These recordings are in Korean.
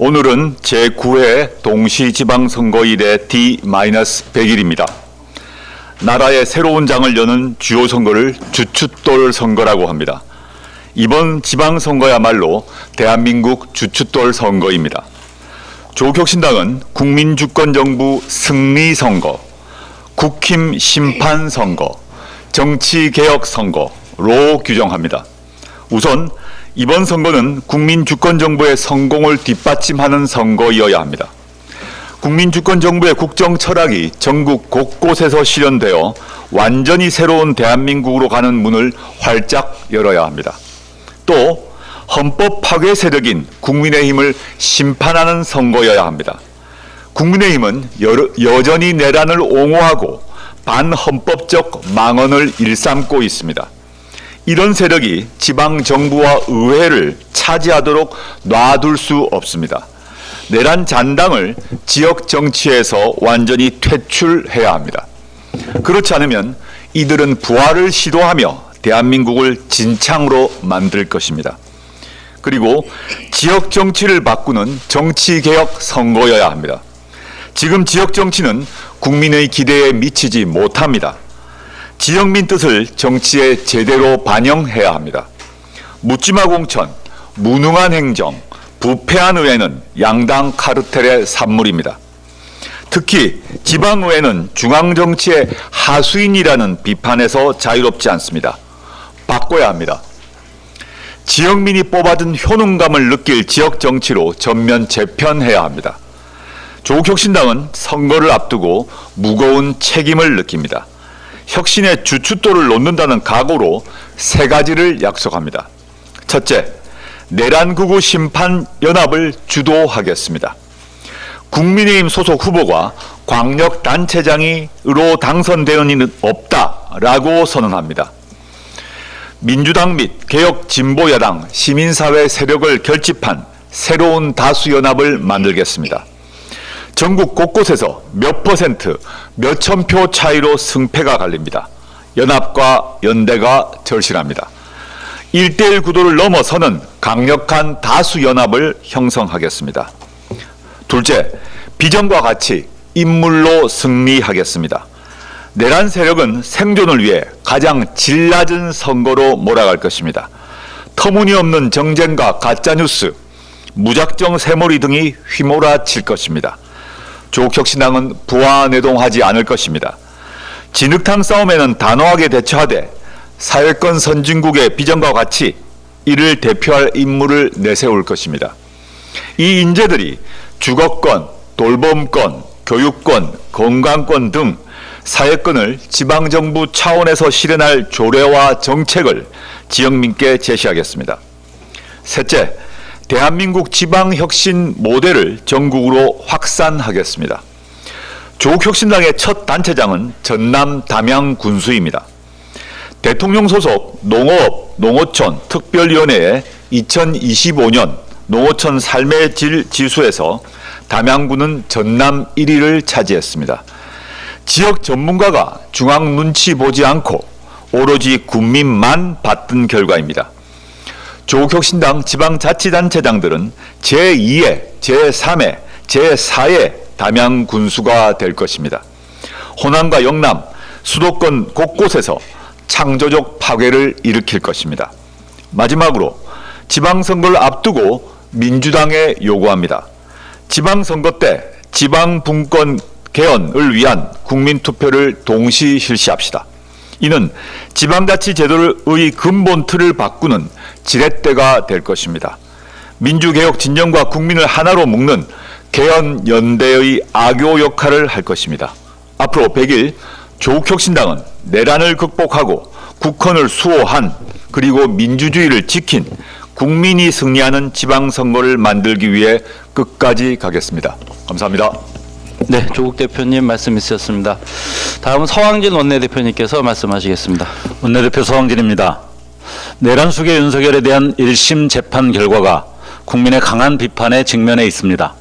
오늘은 제9회 동시지방선거일의 D-100일입니다. 나라의 새로운 장을 여는 주요 선거를 주춧돌 선거라고 합니다. 이번 지방선거야말로 대한민국 주춧돌 선거입니다. 조국혁신당은 국민주권정부 승리선거, 국힘 심판선거, 정치개혁선거로 규정합니다. 우선 이번 선거는 국민주권정부의 성공을 뒷받침하는 선거이어야 합니다. 국민주권정부의 국정 철학이 전국 곳곳에서 실현되어 완전히 새로운 대한민국으로 가는 문을 활짝 열어야 합니다. 또 헌법 파괴 세력인 국민의힘을 심판하는 선거여야 합니다. 국민의힘은 여전히 내란을 옹호하고 반헌법적 망언을 일삼고 있습니다. 이런 세력이 지방정부와 의회를 차지하도록 놔둘 수 없습니다. 내란 잔당을 지역 정치에서 완전히 퇴출해야 합니다. 그렇지 않으면 이들은 부활을 시도하며 대한민국을 진창으로 만들 것입니다. 그리고 지역 정치를 바꾸는 정치개혁 선거여야 합니다. 지금 지역 정치는 국민의 기대에 미치지 못합니다. 지역민 뜻을 정치에 제대로 반영해야 합니다. 묻지마 공천, 무능한 행정, 부패한 의회는 양당 카르텔의 산물입니다. 특히 지방의회는 중앙정치의 하수인이라는 비판에서 자유롭지 않습니다. 바꿔야 합니다. 지역민이 뽑아준 효능감을 느낄 지역정치로 전면 재편해야 합니다. 조국혁신당은 선거를 앞두고 무거운 책임을 느낍니다. 혁신의 주춧돌을 놓는다는 각오로 세 가지를 약속합니다. 첫째, 내란구구 심판연합을 주도하겠습니다. 국민의힘 소속 후보가 광역단체장으로 당선되는 이는 없다라고 선언합니다. 민주당 및 개혁진보야당 시민사회 세력을 결집한 새로운 다수연합을 만들겠습니다. 전국 곳곳에서 몇 퍼센트, 몇천 표 차이로 승패가 갈립니다. 연합과 연대가 절실합니다. 1대1 구도를 넘어서는 강력한 다수연합을 형성하겠습니다. 둘째, 비전과 같이 인물로 승리하겠습니다. 내란 세력은 생존을 위해 가장 질 낮은 선거로 몰아갈 것입니다. 터무니없는 정쟁과 가짜뉴스, 무작정 새몰이 등이 휘몰아칠 것입니다. 조국혁신당은 부안해동하지 않을 것입니다. 진흙탕 싸움에는 단호하게 대처하되 사회권 선진국의 비전과 같이 이를 대표할 인물을 내세울 것입니다. 이 인재들이 주거권, 돌봄권, 교육권, 건강권 등 사회권을 지방정부 차원에서 실현할 조례와 정책을 지역민께 제시하겠습니다. 셋째, 대한민국 지방혁신 모델을 전국으로 확산하겠습니다. 조국혁신당의 첫 단체장은 전남 담양군수입니다. 대통령 소속 농어업, 농어촌 특별위원회의 2025년 농어촌 삶의 질 지수에서 담양군은 전남 1위를 차지했습니다. 지역 전문가가 중앙 눈치 보지 않고 오로지 군민만 받던 결과입니다. 조국혁신당 지방자치단체장들은 제2회, 제3회, 제4회 담양군수가 될 것입니다. 호남과 영남, 수도권 곳곳에서 창조적 파괴를 일으킬 것입니다. 마지막으로 지방선거를 앞두고 민주당에 요구합니다. 지방선거 때 지방분권 개헌을 위한 국민투표를 동시 실시합시다. 이는 지방자치제도의 근본 틀을 바꾸는 지렛대가 될 것입니다. 민주개혁 진영과 국민을 하나로 묶는 개헌연대의 악요 역할을 할 것입니다. 앞으로 100일 조국혁신당은 내란을 극복하고 국헌을 수호한 그리고 민주주의를 지킨 국민이 승리하는 지방선거를 만들기 위해 끝까지 가겠습니다. 감사합니다. 네, 조국 대표님 말씀 있으셨습니다. 다음은 서왕진 원내대표님께서 말씀하시겠습니다. 원내대표 서왕진입니다. 내란 수계 윤석열에 대한 1심 재판 결과가 국민의 강한 비판에 직면해 있습니다.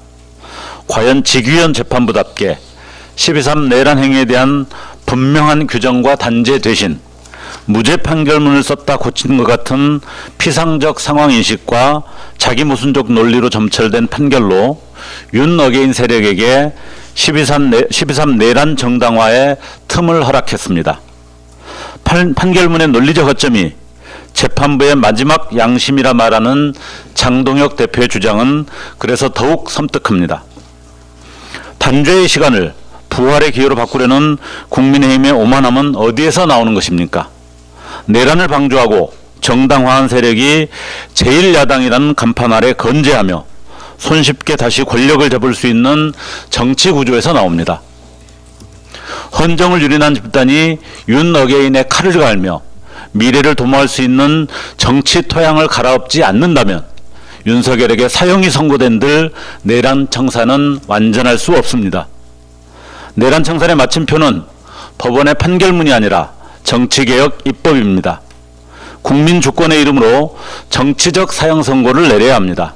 과연 직위원 재판부답게 12.3 내란 행위에 대한 분명한 규정과 단죄 대신 무죄 판결문을 썼다 고치는 것 같은 피상적 상황인식과 자기 모순적 논리로 점철된 판결로 윤 어게인 세력에게 12.3 내란 정당화의 틈을 허락했습니다. 판결문의 논리적 허점이 재판부의 마지막 양심이라 말하는 장동혁 대표의 주장은 그래서 더욱 섬뜩합니다. 단죄의 시간을 부활의 기회로 바꾸려는 국민의힘의 오만함은 어디에서 나오는 것입니까? 내란을 방조하고 정당화한 세력이 제1야당이라는 간판 아래 건재하며 손쉽게 다시 권력을 잡을 수 있는 정치 구조에서 나옵니다. 헌정을 유린한 집단이 윤 어게인의 칼을 갈며 미래를 도모할 수 있는 정치 토양을 갈아엎지 않는다면 윤석열에게 사형이 선고된들 내란 청산은 완전할 수 없습니다. 내란 청산의 마침표는 법원의 판결문이 아니라 정치개혁 입법입니다. 국민 주권의 이름으로 정치적 사형 선고를 내려야 합니다.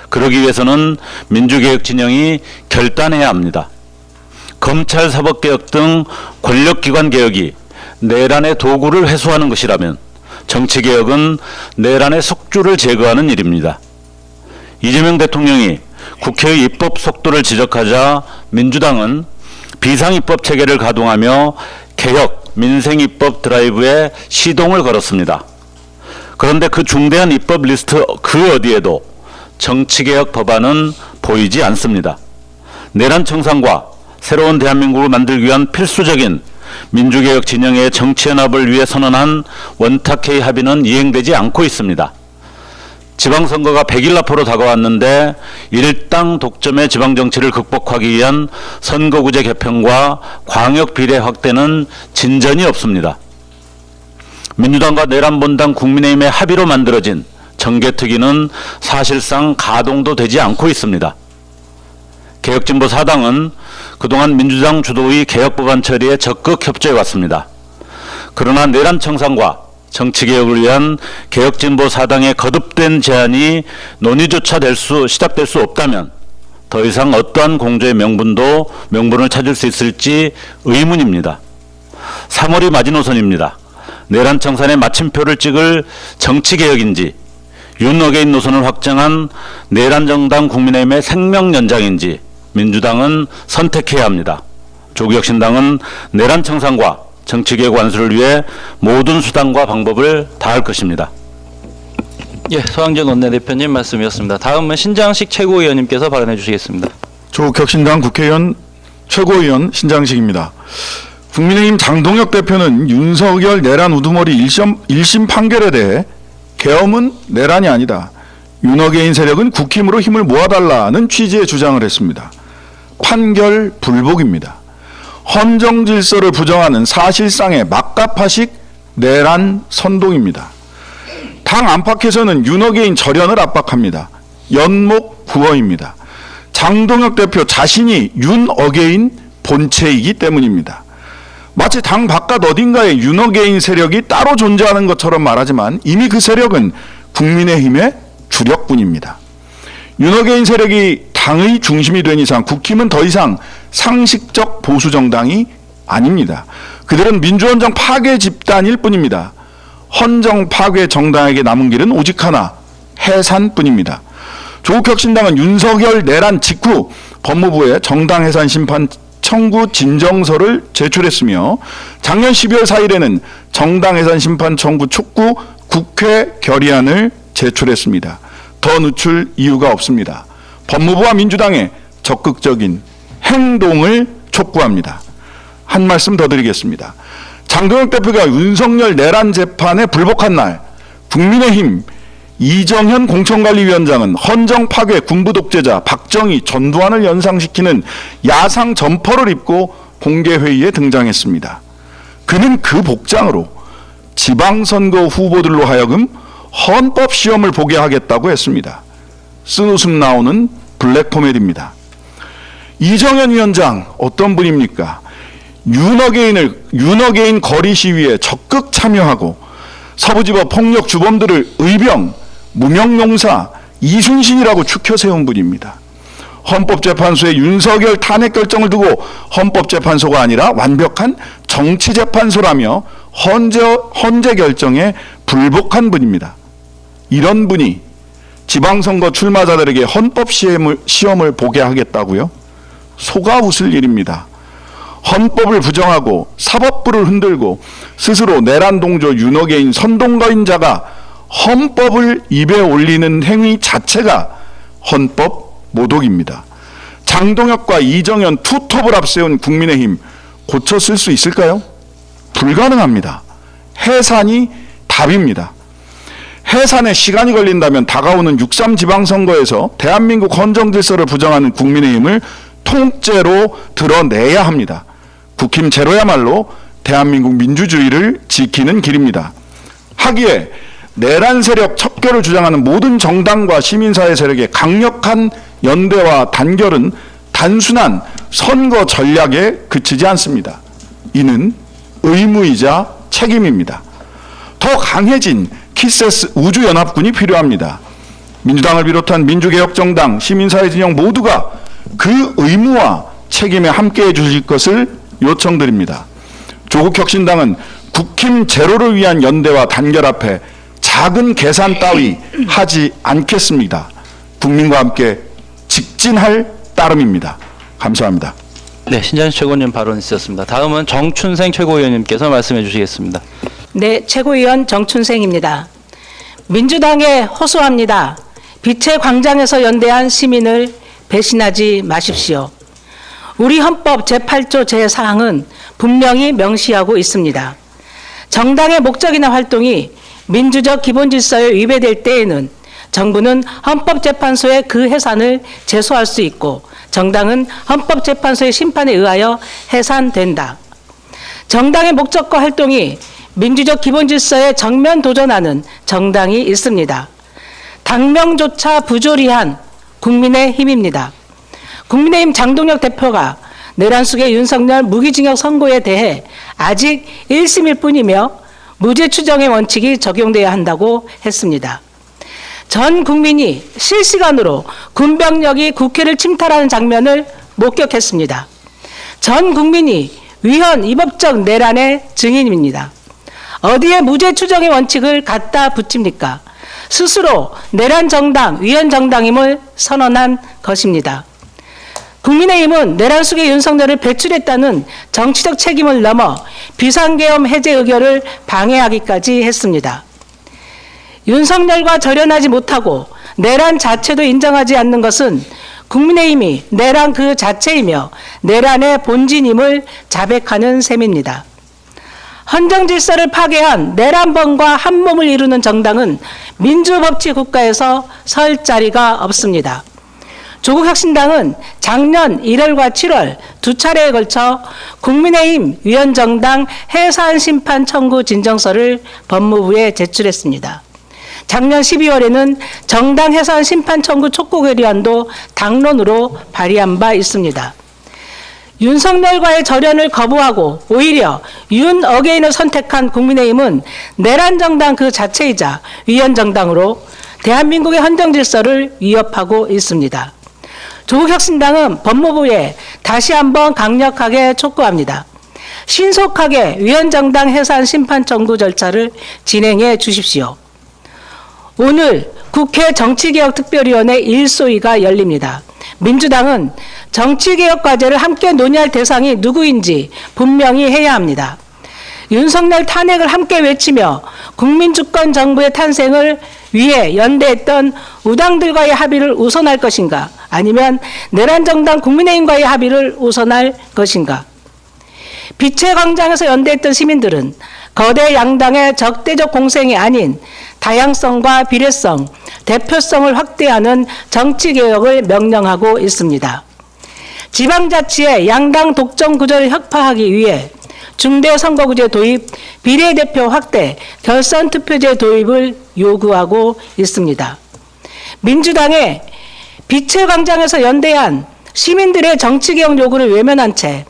그러기 위해서는 민주개혁 진영이 결단해야 합니다. 검찰 사법개혁 등 권력기관 개혁이 내란의 도구를 회수하는 것이라면 정치개혁은 내란의 숙주를 제거하는 일입니다. 이재명 대통령이 국회의 입법 속도를 지적하자 민주당은 비상입법 체계를 가동하며 개혁, 민생입법 드라이브에 시동을 걸었습니다. 그런데 그 중대한 입법 리스트 그 어디에도 정치개혁 법안은 보이지 않습니다. 내란 청산과 새로운 대한민국을 만들기 위한 필수적인 민주개혁 진영의 정치연합을 위해 선언한 원탁회의 합의는 이행되지 않고 있습니다. 지방선거가 100일 앞으로 다가왔는데 일당 독점의 지방정치를 극복하기 위한 선거구제 개편과 광역비례 확대는 진전이 없습니다. 민주당과 내란본당 국민의힘의 합의로 만들어진 정개특위는 사실상 가동도 되지 않고 있습니다. 개혁진보 4당은 그동안 민주당 주도의 개혁법안 처리에 적극 협조해왔습니다. 그러나 내란 청산과 정치개혁을 위한 개혁진보 4당의 거듭된 제안이 논의조차 시작될 수 없다면 더 이상 어떠한 공조의 명분을 찾을 수 있을지 의문입니다. 3월이 마지노선입니다. 내란 청산의 마침표를 찍을 정치개혁인지 윤 어게인 노선을 확정한 내란정당 국민의힘의 생명연장인지 민주당은 선택해야 합니다. 조국혁신당은 내란 청산과 정치개혁 완수를 위해 모든 수단과 방법을 다할 것입니다. 예, 서항전 원내대표님 말씀이었습니다. 다음은 신장식 최고위원님께서 발언해 주시겠습니다. 조국혁신당 국회의원 최고위원 신장식입니다. 국민의힘 장동혁 대표는 윤석열 내란 우두머리 1심 판결에 대해 계엄은 내란이 아니다. 윤 어게인 세력은 국힘으로 힘을 모아달라는 취지의 주장을 했습니다. 판결 불복입니다. 헌정 질서를 부정하는 사실상의 막가파식 내란 선동입니다. 당 안팎에서는 윤 어게인 절연을 압박합니다. 연목 구어입니다. 장동혁 대표 자신이 윤 어게인 본체이기 때문입니다. 마치 당 바깥 어딘가에 윤 어게인 세력이 따로 존재하는 것처럼 말하지만 이미 그 세력은 국민의힘의 주력뿐입니다. 윤 어게인 세력이 당의 중심이 된 이상 국힘은 더 이상 상식적 보수 정당이 아닙니다. 그들은 민주헌정 파괴 집단일 뿐입니다. 헌정 파괴 정당에게 남은 길은 오직 하나, 해산뿐입니다. 조국혁신당은 윤석열 내란 직후 법무부에 정당 해산 심판 청구 진정서를 제출했으며 작년 12월 4일에는 정당 해산 심판 청구 촉구 국회 결의안을 제출했습니다. 더 늦출 이유가 없습니다. 법무부와 민주당의 적극적인 행동을 촉구합니다. 한 말씀 더 드리겠습니다. 장동혁 대표가 윤석열 내란 재판에 불복한 날 국민의힘 이정현 공천관리위원장은 헌정 파괴 군부 독재자 박정희 전두환을 연상시키는 야상 점퍼를 입고 공개회의에 등장했습니다. 그는 그 복장으로 지방선거 후보들로 하여금 헌법 시험을 보게 하겠다고 했습니다. 쓴웃음 나오는 블랙 코미디입니다. 이정현 위원장 어떤 분입니까? 윤 어게인 거리 시위에 적극 참여하고 서부지법 폭력 주범들을 의병, 무명용사, 이순신이라고 추켜 세운 분입니다. 헌법재판소의 윤석열 탄핵 결정을 두고 헌법재판소가 아니라 완벽한 정치재판소라며 헌재 결정에 불복한 분입니다. 이런 분이 지방선거 출마자들에게 헌법 시험을 보게 하겠다고요? 속아 웃을 일입니다. 헌법을 부정하고 사법부를 흔들고 스스로 내란 동조 윤호계인 선동가인 자가 헌법을 입에 올리는 행위 자체가 헌법 모독입니다. 장동혁과 이정현 투톱을 앞세운 국민의힘 고쳐 쓸 수 있을까요? 불가능합니다. 해산이 답입니다. 해산에 시간이 걸린다면 다가오는 6.3 지방선거에서 대한민국 헌정질서를 부정하는 국민의힘을 통째로 드러내야 합니다. 국힘 제로야말로 대한민국 민주주의를 지키는 길입니다. 하기에 내란 세력 척결을 주장하는 모든 정당과 시민사회 세력의 강력한 연대와 단결은 단순한 선거 전략에 그치지 않습니다. 이는 의무이자 책임입니다. 더 강해진 키세스 우주연합군이 필요합니다. 민주당을 비롯한 민주개혁정당, 시민사회 진영 모두가 그 의무와 책임에 함께해 주실 것을 요청드립니다. 조국혁신당은 국힘 제로를 위한 연대와 단결 앞에 작은 계산 따위 하지 않겠습니다. 국민과 함께 직진할 따름입니다. 감사합니다. 네, 신장식 최고위원 발언 있었습니다. 다음은 정춘생 최고위원님께서 말씀해 주시겠습니다. 네, 최고위원 정춘생입니다. 민주당에 호소합니다. 빛의 광장에서 연대한 시민을 배신하지 마십시오. 우리 헌법 제8조 제4항은 분명히 명시하고 있습니다. 정당의 목적이나 활동이 민주적 기본 질서에 위배될 때에는 정부는 헌법재판소에 그 해산을 제소할 수 있고 정당은 헌법재판소의 심판에 의하여 해산된다. 정당의 목적과 활동이 민주적 기본 질서에 정면 도전하는 정당이 있습니다. 당명조차 부조리한 국민의힘입니다. 국민의힘 장동혁 대표가 내란 속의 윤석열 무기징역 선고에 대해 아직 1심일 뿐이며 무죄 추정의 원칙이 적용돼야 한다고 했습니다. 전 국민이 실시간으로 군병력이 국회를 침탈하는 장면을 목격했습니다. 전 국민이 위헌 위법적 내란의 증인입니다. 어디에 무죄 추정의 원칙을 갖다 붙입니까? 스스로 내란 정당, 위헌 정당임을 선언한 것입니다. 국민의힘은 내란 속의 윤석열을 배출했다는 정치적 책임을 넘어 비상계엄 해제 의결을 방해하기까지 했습니다. 윤석열과 절연하지 못하고 내란 자체도 인정하지 않는 것은 국민의힘이 내란 그 자체이며 내란의 본진임을 자백하는 셈입니다. 헌정질서를 파괴한 내란범과 한몸을 이루는 정당은 민주법치 국가에서 설 자리가 없습니다. 조국혁신당은 작년 1월과 7월 두 차례에 걸쳐 국민의힘 위헌정당 해산 심판 청구 진정서를 법무부에 제출했습니다. 작년 12월에는 정당 해산 심판 청구 촉구 결의안도 당론으로 발의한 바 있습니다. 윤석열과의 절연을 거부하고 오히려 윤 어게인을 선택한 국민의힘은 내란 정당 그 자체이자 위헌 정당으로 대한민국의 헌정 질서를 위협하고 있습니다. 조국혁신당은 법무부에 다시 한번 강력하게 촉구합니다. 신속하게 위헌정당 해산 심판 청구 절차를 진행해 주십시오. 오늘 국회 정치개혁특별위원회 1소위가 열립니다. 민주당은 정치개혁 과제를 함께 논의할 대상이 누구인지 분명히 해야 합니다. 윤석열 탄핵을 함께 외치며 국민주권 정부의 탄생을 위해 연대했던 우당들과의 합의를 우선할 것인가, 아니면 내란정당 국민의힘과의 합의를 우선할 것인가. 빛의 광장에서 연대했던 시민들은 거대 양당의 적대적 공생이 아닌 다양성과 비례성, 대표성을 확대하는 정치개혁을 명령하고 있습니다. 지방자치의 양당 독점 구조를 혁파하기 위해 중대선거구제 도입, 비례대표 확대, 결선투표제 도입을 요구하고 있습니다. 민주당의 빛의 광장에서 연대한 시민들의 정치개혁 요구를 외면한 채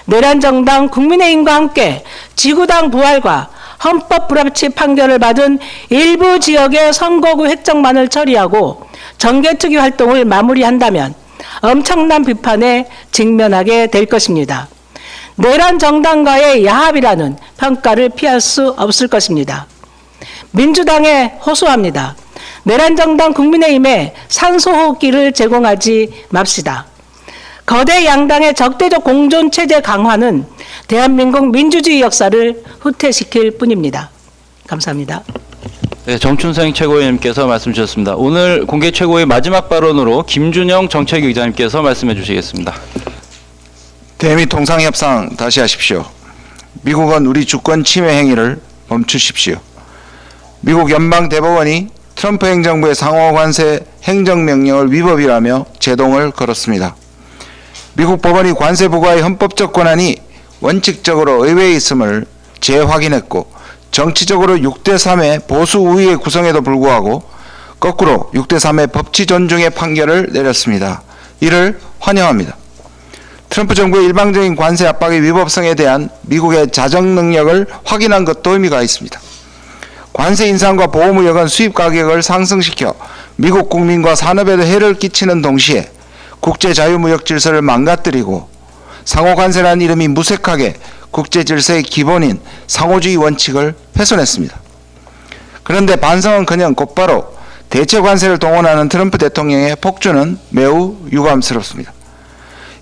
내란정당 국민의힘과 함께 지구당 부활과 헌법 불합치 판결을 받은 일부 지역의 선거구 획정만을 처리하고 정개특위 활동을 마무리한다면 엄청난 비판에 직면하게 될 것입니다. 내란 정당과의 야합이라는 평가를 피할 수 없을 것입니다. 민주당에 호소합니다. 내란 정당 국민의힘에 산소호흡기를 제공하지 맙시다. 거대 양당의 적대적 공존체제 강화는 대한민국 민주주의 역사를 후퇴시킬 뿐입니다. 감사합니다. 네, 정춘생 최고위원님께서 말씀 주셨습니다. 오늘 공개 최고의 마지막 발언으로 김준영 정책위 기자님께서 말씀해 주시겠습니다. 대미 통상협상 다시 하십시오. 미국은 우리 주권 침해 행위를 멈추십시오. 미국 연방대법원이 트럼프 행정부의 상호관세 행정명령을 위법이라며 제동을 걸었습니다. 미국 법원이 관세 부과의 헌법적 권한이 원칙적으로 의회에 있음을 재확인했고 정치적으로 6대3의 보수 우위의 구성에도 불구하고 거꾸로 6대3의 법치 존중의 판결을 내렸습니다. 이를 환영합니다. 트럼프 정부의 일방적인 관세 압박의 위법성에 대한 미국의 자정 능력을 확인한 것도 의미가 있습니다. 관세 인상과 보호무역은 수입 가격을 상승시켜 미국 국민과 산업에도 해를 끼치는 동시에 국제 자유무역 질서를 망가뜨리고 상호관세라는 이름이 무색하게 국제 질서의 기본인 상호주의 원칙을 훼손했습니다. 그런데 반성은커녕 곧바로 대체 관세를 동원하는 트럼프 대통령의 폭주는 매우 유감스럽습니다.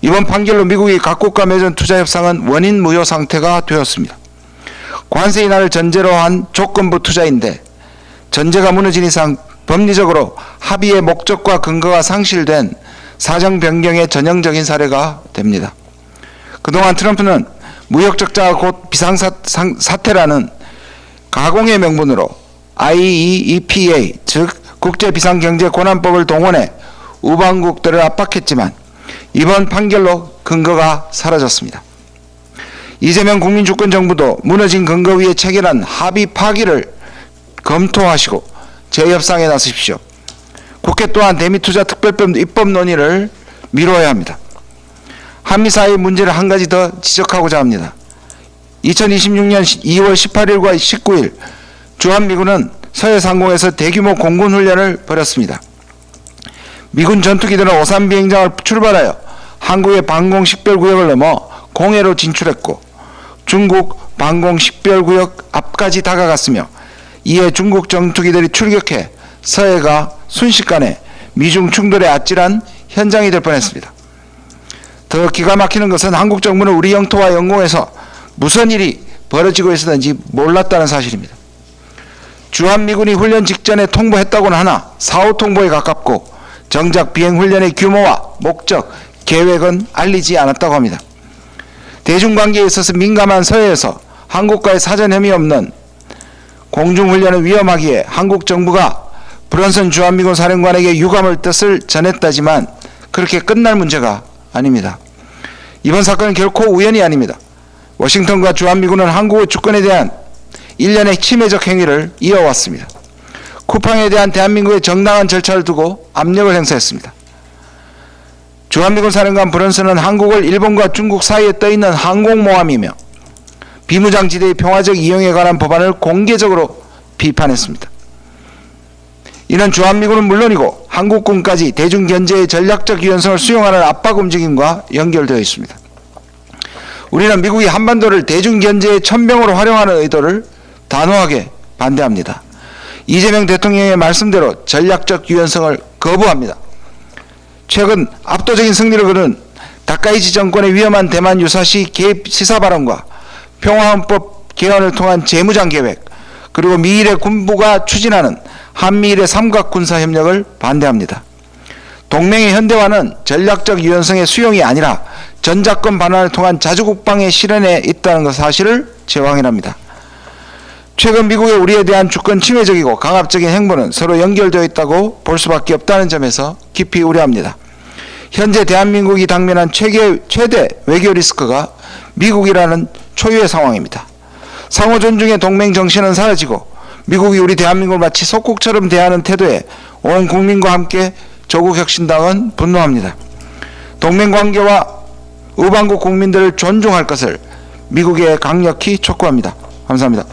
이번 판결로 미국이 각국과 맺은 투자협상은 원인 무효 상태가 되었습니다. 관세 인하를 전제로 한 조건부 투자인데 전제가 무너진 이상 법리적으로 합의의 목적과 근거가 상실된 사정 변경의 전형적인 사례가 됩니다. 그동안 트럼프는 무역 적자가 곧 비상사태라는 가공의 명분으로 IEEPA 즉 국제비상경제권한법을 동원해 우방국들을 압박했지만 이번 판결로 근거가 사라졌습니다. 이재명 국민주권정부도 무너진 근거 위에 체결한 합의 파기를 검토하시고 재협상에 나서십시오. 국회 또한 대미투자특별법 입법 논의를 미뤄야 합니다. 한미 사이의 문제를 한 가지 더 지적하고자 합니다. 2026년 2월 18일과 19일 주한미군은 서해 상공에서 대규모 공군 훈련을 벌였습니다. 미군 전투기들은 오산 비행장을 출발하여 한국의 방공 식별구역을 넘어 공해로 진출했고 중국 방공 식별구역 앞까지 다가갔으며 이에 중국 전투기들이 출격해 서해가 순식간에 미중 충돌의 아찔한 현장이 될 뻔했습니다. 더 기가 막히는 것은 한국 정부는 우리 영토와 영공에서 무슨 일이 벌어지고 있었는지 몰랐다는 사실입니다. 주한미군이 훈련 직전에 통보했다고는 하나 사후 통보에 가깝고 정작 비행 훈련의 규모와 목적, 계획은 알리지 않았다고 합니다. 대중관계에 있어서 민감한 서해에서 한국과의 사전 협의 없는 공중훈련은 위험하기에 한국 정부가 브런슨 주한미군 사령관에게 유감을 뜻을 전했다지만 그렇게 끝날 문제가 아닙니다. 이번 사건은 결코 우연이 아닙니다. 워싱턴과 주한미군은 한국의 주권에 대한 일련의 침해적 행위를 이어왔습니다. 쿠팡에 대한 대한민국의 정당한 절차를 두고 압력을 행사했습니다. 주한미군 사령관 브런슨은 한국을 일본과 중국 사이에 떠있는 항공모함이며 비무장지대의 평화적 이용에 관한 법안을 공개적으로 비판했습니다. 이는 주한미군은 물론이고 한국군까지 대중견제의 전략적 유연성을 수용하는 압박 움직임과 연결되어 있습니다. 우리는 미국이 한반도를 대중견제의 천병으로 활용하는 의도를 단호하게 반대합니다. 이재명 대통령의 말씀대로 전략적 유연성을 거부합니다. 최근 압도적인 승리를 거둔 다카이치 정권의 위험한 대만 유사시 개입 시사 발언과 평화헌법 개헌을 통한 재무장 계획 그리고 미일의 군부가 추진하는 한미일의 삼각군사협력을 반대합니다. 동맹의 현대화는 전략적 유연성의 수용이 아니라 전작권 반환을 통한 자주국방의 실현에 있다는 것 사실을 재확인합니다. 최근 미국의 우리에 대한 주권 침해적이고 강압적인 행보는 서로 연결되어 있다고 볼 수밖에 없다는 점에서 깊이 우려합니다. 현재 대한민국이 당면한 최대 외교 리스크가 미국이라는 초유의 상황입니다. 상호 존중의 동맹 정신은 사라지고 미국이 우리 대한민국을 마치 속국처럼 대하는 태도에 온 국민과 함께 조국혁신당은 분노합니다. 동맹관계와 우방국 국민들을 존중할 것을 미국에 강력히 촉구합니다. 감사합니다.